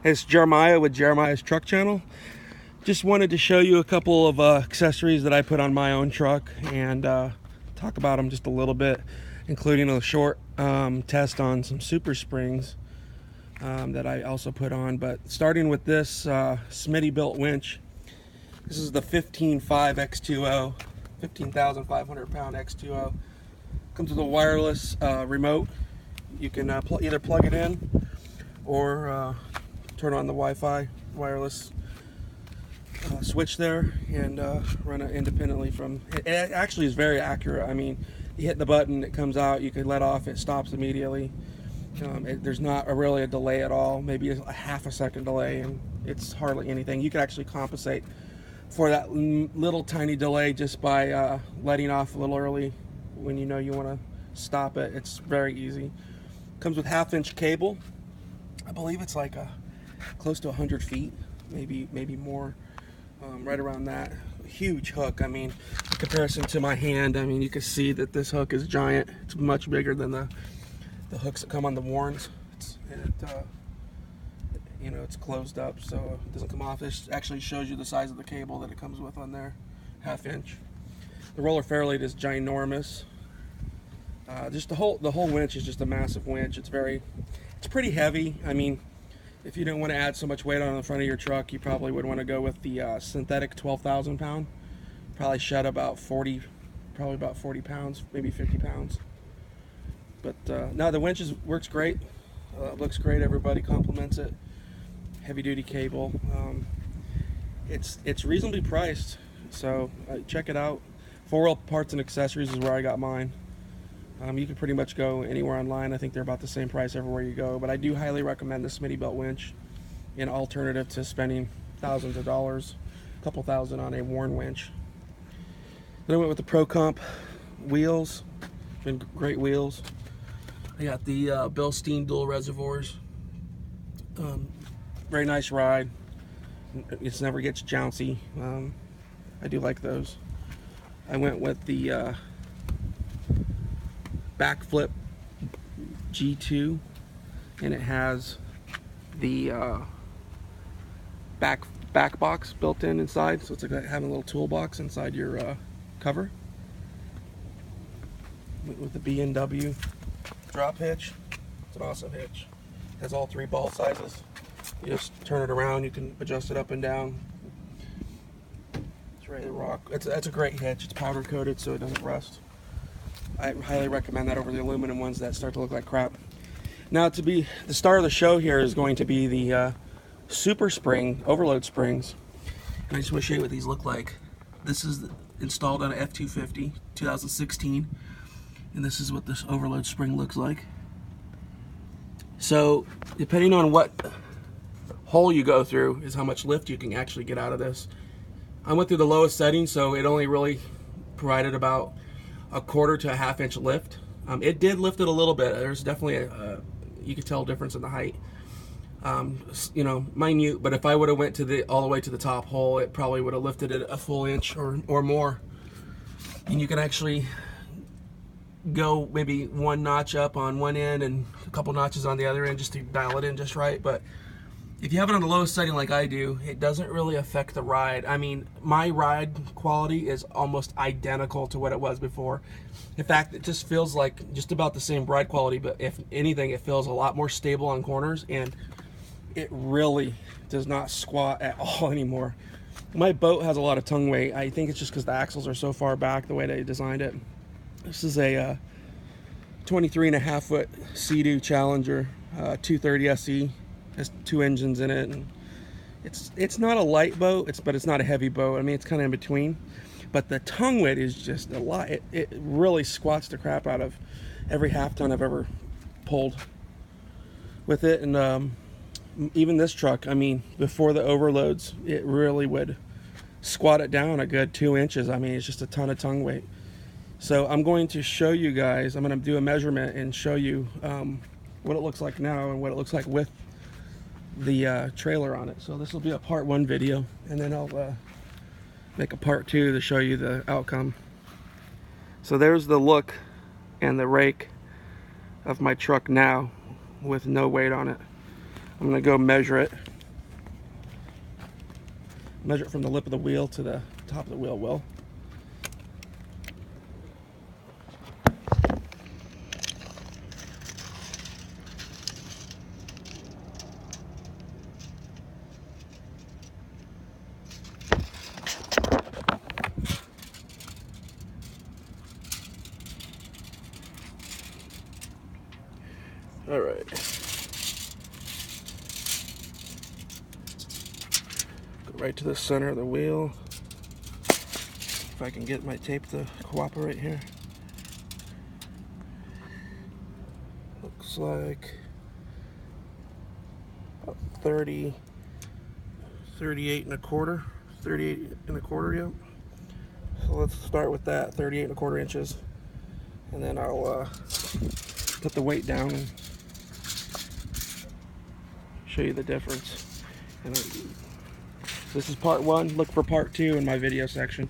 It's Jeremiah with Jeremiah's Truck Channel. Just wanted to show you a couple of accessories that I put on my own truck and talk about them just a little bit, including a short test on some super springs that I also put on. But starting with this Smittybilt Winch. This is the 15.5 X2O, 15,500 pound X2O. Comes with a wireless remote. You can either plug it in or turn on the Wi-Fi wireless switch there and run it independently from it. Actually is very accurate. I mean, you hit the button, it comes out, you can let off, it stops immediately. There's not really a delay at all, maybe a half a second delay, and it's hardly anything. You can actually compensate for that little tiny delay just by letting off a little early when you know you want to stop it. It's very easy. Comes with 1/2-inch cable. I believe it's like close to 100 feet, maybe more, right around that. Huge hook. I mean, in comparison to my hand, I mean, you can see that this hook is giant. It's much bigger than the hooks that come on the Warns. You know, it's closed up, so it doesn't come off. This actually shows you the size of the cable that it comes with on there, 1/2-inch. The roller fairlead is ginormous. Just the whole winch is just a massive winch. It's pretty heavy. I mean, if you didn't want to add so much weight on the front of your truck, you probably would want to go with the synthetic 12,000 pound. Probably shed about 40 pounds, maybe 50 pounds. But no, the winch works great. Looks great. Everybody compliments it. Heavy duty cable. It's reasonably priced, so check it out. 4-Wheel Parts and Accessories is where I got mine. You can pretty much go anywhere online. I think they're about the same price everywhere you go, but I do highly recommend the Smittybilt Winch, an alternative to spending thousands of dollars, a couple thousand on a Warn winch. Then I went with the Pro Comp wheels. Been great wheels. I got the Bilstein dual reservoirs. Very nice ride. It never gets jouncy. I do like those. I went with the backflip G2, and it has the back box built in inside, so it's like having a little toolbox inside your cover. With the Bmw Drop Hitch. It's an awesome hitch. It has all 3 ball sizes. You just turn it around, you can adjust it up and down. It's ready to rock. That's a great hitch. It's powder coated so it doesn't rust. I highly recommend that over the aluminum ones that start to look like crap. Now, to be the star of the show here is going to be the super spring overload springs. And I just want to show you what these look like. This is installed on an F-250 2016, and this is what this overload spring looks like. So depending on what hole you go through is how much lift you can actually get out of this. I went through the lowest setting, so it only really provided about 1/4 to 1/2-inch lift. It did lift it a little bit. There's definitely you could tell a difference in the height. You know, minute, but if I would have went to all the way to the top hole, it probably would have lifted it a full inch or more. And you can actually go maybe 1 notch up on one end and a couple notches on the other end just to dial it in just right. But if you have it on the lowest setting like I do, it doesn't really affect the ride. I mean, my ride quality is almost identical to what it was before. In fact, it just feels like just about the same ride quality, but if anything, it feels a lot more stable on corners, and it really does not squat at all anymore. My boat has a lot of tongue weight. I think it's just because the axles are so far back the way they designed it. This is a 23.5 foot Sea-Doo Challenger 230 SE. Has 2 engines in it, and it's not a light boat, but it's not a heavy boat. I mean, it's kind of in between, but the tongue weight is just a lot. It really squats the crap out of every half ton I've ever pulled with it. And even this truck, I mean, before the overloads, it really would squat it down a good 2 inches. I mean, it's just a ton of tongue weight. So I'm going to show you guys, I'm going to do a measurement and show you what it looks like now and what it looks like with the trailer on it. So this will be a part 1 video, and then I'll make a part 2 to show you the outcome. So there's the look and the rake of my truck now with no weight on it. I'm gonna go measure it Measure it from the lip of the wheel to the top of the wheel well. All right. Go right to the center of the wheel. If I can get my tape to cooperate here. Looks like about 30, 38 and a quarter. 38 and a quarter, yep. So let's start with that, 38 and a quarter inches. And then I'll put the weight down and show you the difference. And this is part 1. Look for part 2 in my video section.